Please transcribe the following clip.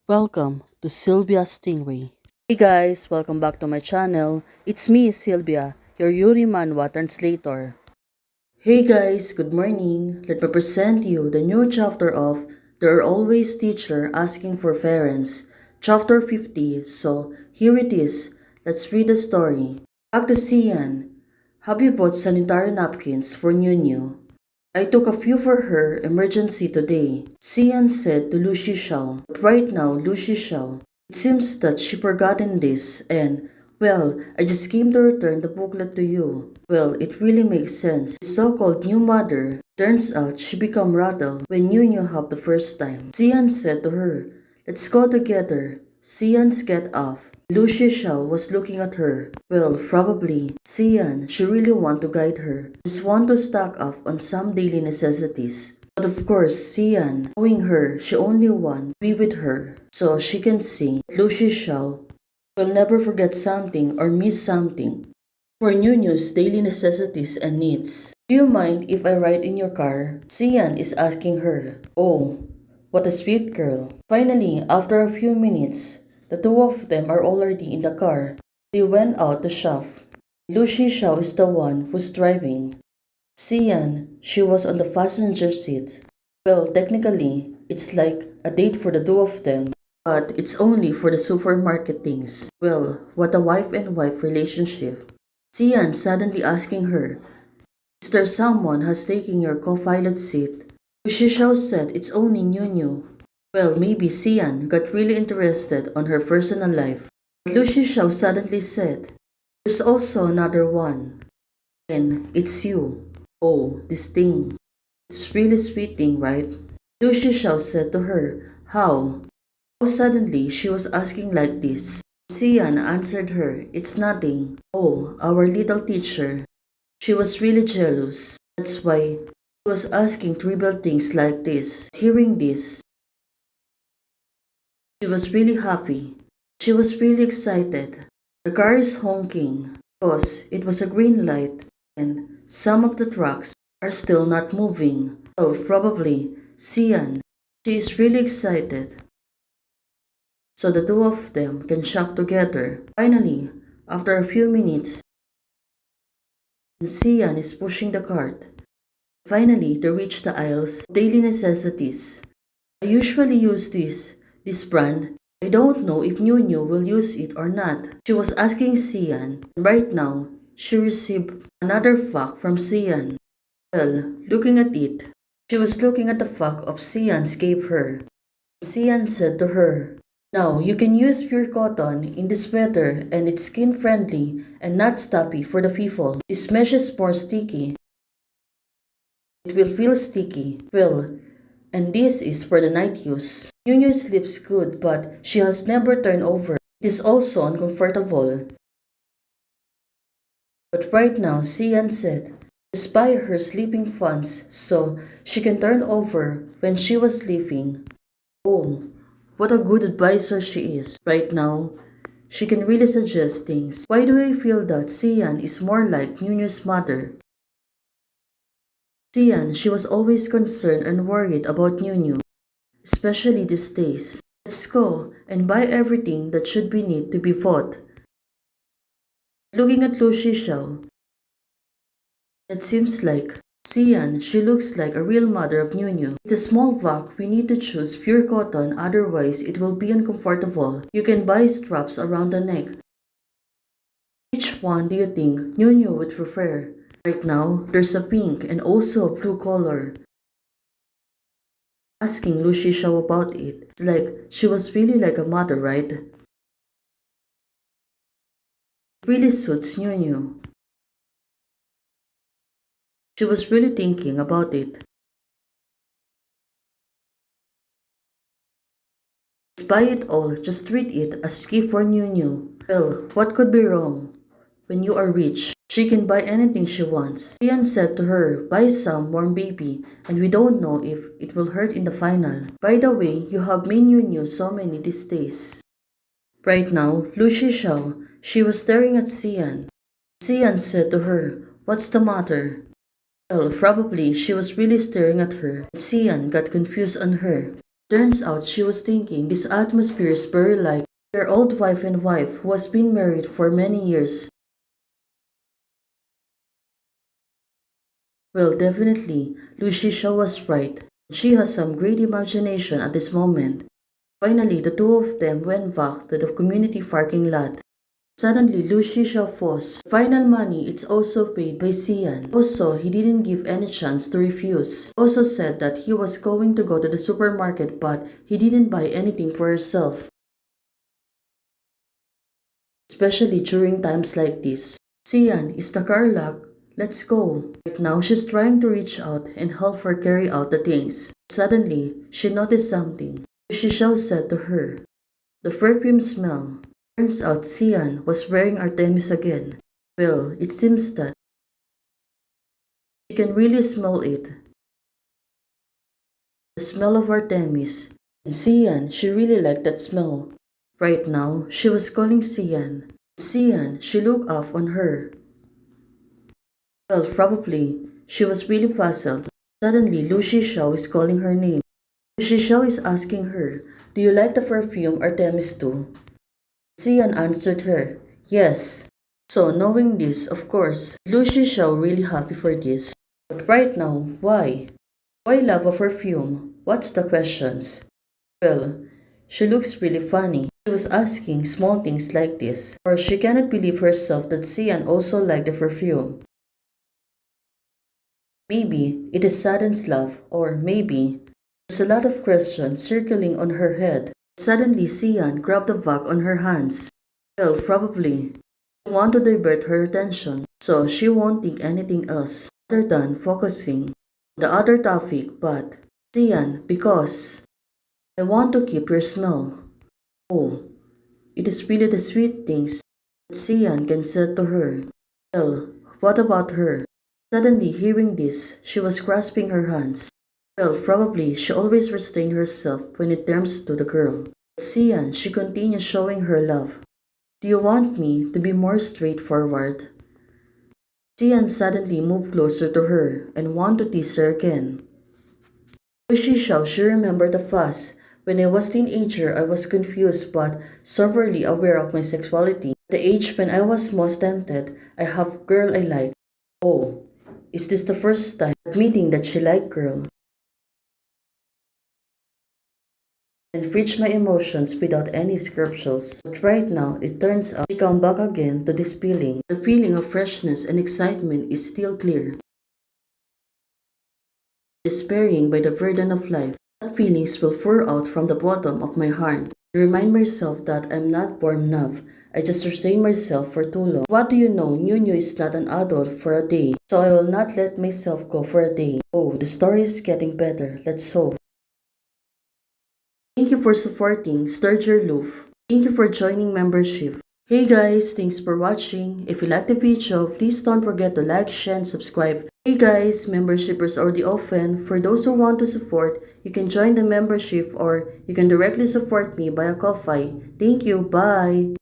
Welcome to Sylvia Stingray. Hey guys, welcome back to my channel. It's me, Sylvia, your Yuri Manhwa translator. Hey guys, good morning. Let me present you the new chapter of There Are Always Teacher Asking for Parents, chapter 50. So here it is. Let's read the story. Back to Sian. Have you bought sanitary napkins for New? I took a few for her emergency today, Sian said to Lu Shishao. But right now, Lu Shishao, it seems that she forgotten this and, well, I just came to return the booklet to you. Well, it really makes sense. The so-called new mother, turns out she become rattled when New have the first time. Sian said to her, let's go together. Sian's get off. Lu Shishao was looking at her. Well, probably, Sian, she really want to guide her. Just want to stock up on some daily necessities. But of course, Sian, knowing her, she only want to be with her. So she can see Lu Shishao will never forget something or miss something. For New's daily necessities and needs. Do you mind if I ride in your car? Sian is asking her. Oh, what a sweet girl. Finally, after a few minutes, the two of them are already in the car. They went out to shop. Lu Shishao is the one who's driving. Sian, she was on the passenger seat. Well, technically, it's like a date for the two of them. But it's only for the supermarket things. Well, what a wife and wife relationship. Sian suddenly asking her, is there someone has taken your co-pilot seat? Lu Shishao said it's only New. Well, maybe Sian got really interested on her personal life. But Lu Shishao suddenly said, there's also another one. And it's you. Oh, this thing. It's really sweet thing, right? Lu Shishao said to her, how? How suddenly she was asking like this. Sian answered her, it's nothing. Oh, our little teacher. She was really jealous. That's why she was asking trivial things like this. Hearing this, she was really happy. She was really excited. The car is honking because it was a green light and some of the trucks are still not moving. Well, probably Sian, she is really excited. So the two of them can shop together. Finally, after a few minutes, Sian is pushing the cart. Finally, they reach the aisles of daily necessities. I usually use this brand. I don't know if New will use it or not. She was asking Sian. Right now, she received another fact from Sian. Well, looking at it, she was looking at the fact of Sian's gave her. Sian said to her, now you can use pure cotton in this weather and it's skin friendly and not stuffy for the people. This mesh is more sticky. It will feel sticky. Well, and this is for the night use. New sleeps good but she has never turned over. It is also uncomfortable. But right now, Sian said, just buy her sleeping fans so she can turn over when she was sleeping. Oh, what a good advisor she is. Right now, she can really suggest things. Why do I feel that Sian is more like New's mother? Sian, she was always concerned and worried about New, especially these days. Let's go and buy everything that should be need to be bought. Looking at Lu Shishao, it seems like Sian, she looks like a real mother of New. It's a small vac, we need to choose pure cotton, otherwise it will be uncomfortable. You can buy straps around the neck. Which one do you think New would prefer? Right now, there's a pink and also a blue color. Asking Lu Shishao about it, it's like she was really like a mother, right? It really suits New. She was really thinking about it. Despite it all, just treat it as gift for New. Well, what could be wrong? When you are rich, she can buy anything she wants. Sian said to her, buy some warm baby, and we don't know if it will hurt in the final. By the way, you have made New so many these days. Right now, Lu Shishao, she was staring at Sian. Sian said to her, what's the matter? Well, probably she was really staring at her. Sian got confused on her. Turns out she was thinking this atmosphere is very like their old wife and wife who has been married for many years. Well, definitely, Lucia was right. She has some great imagination at this moment. Finally, the two of them went back to the community parking lot. Suddenly, Lucia was final money it's also paid by Sian. Also, he didn't give any chance to refuse. Also said that he was going to go to the supermarket but he didn't buy anything for herself. Especially during times like this. Sian, is the car locked? Let's go. Right now, she's trying to reach out and help her carry out the things. Suddenly, she noticed something. Lucia said to her, "The perfume smell." Turns out Sian was wearing Artemis again. Well, it seems that she can really smell it. The smell of Artemis. And Sian, she really liked that smell. Right now, she was calling Sian. Sian, she looked up on her. Well, probably, she was really puzzled. Suddenly, Lucy Shaw is calling her name. Lucy Shaw is asking her, "Do you like the perfume Artemis too?" Sian answered her, "Yes." So, knowing this, of course, Lucy Shaw really happy for this. But right now, why? Why love a perfume? What's the questions? Well, she looks really funny. She was asking small things like this. Or she cannot believe herself that Sian also liked the perfume. Maybe it is Saden's love, or maybe there's a lot of questions circling on her head. Suddenly, Sian grabbed the bag on her hands. Well, probably she want to divert her attention, so she won't think anything else other than focusing on the other topic. But Sian, because I want to keep your smell. Oh, it is really the sweet things that Sian can say to her. Well, what about her? Suddenly hearing this, she was grasping her hands. Well, probably she always restrained herself when it comes to the girl. But Sian, she continued showing her love. "Do you want me to be more straightforward?" Sian suddenly moved closer to her and wanted to tease her again. Lucy Shaw, she remembered the past. When I was teenager, I was confused but soberly aware of my sexuality. At the age when I was most tempted, I have girl I like. Oh, is this the first time admitting that she liked girl? And reach my emotions without any scruples. But right now, it turns out she come back again to this feeling. The feeling of freshness and excitement is still clear. Despairing by the burden of life, that feelings will pour out from the bottom of my heart. I remind myself that I'm not born enough. I just restrained myself for too long. What do you know? Nunu is not an adult for a day, so I will not let myself go for a day. Oh, the story is getting better. Let's hope. Thank you for supporting Sturger Loof. Thank you for joining membership. Hey guys, thanks for watching. If you like the video, please don't forget to like, share, and subscribe. Hey guys, membership is already open. For those who want to support, you can join the membership or you can directly support me via Ko-Fi. Thank you, bye!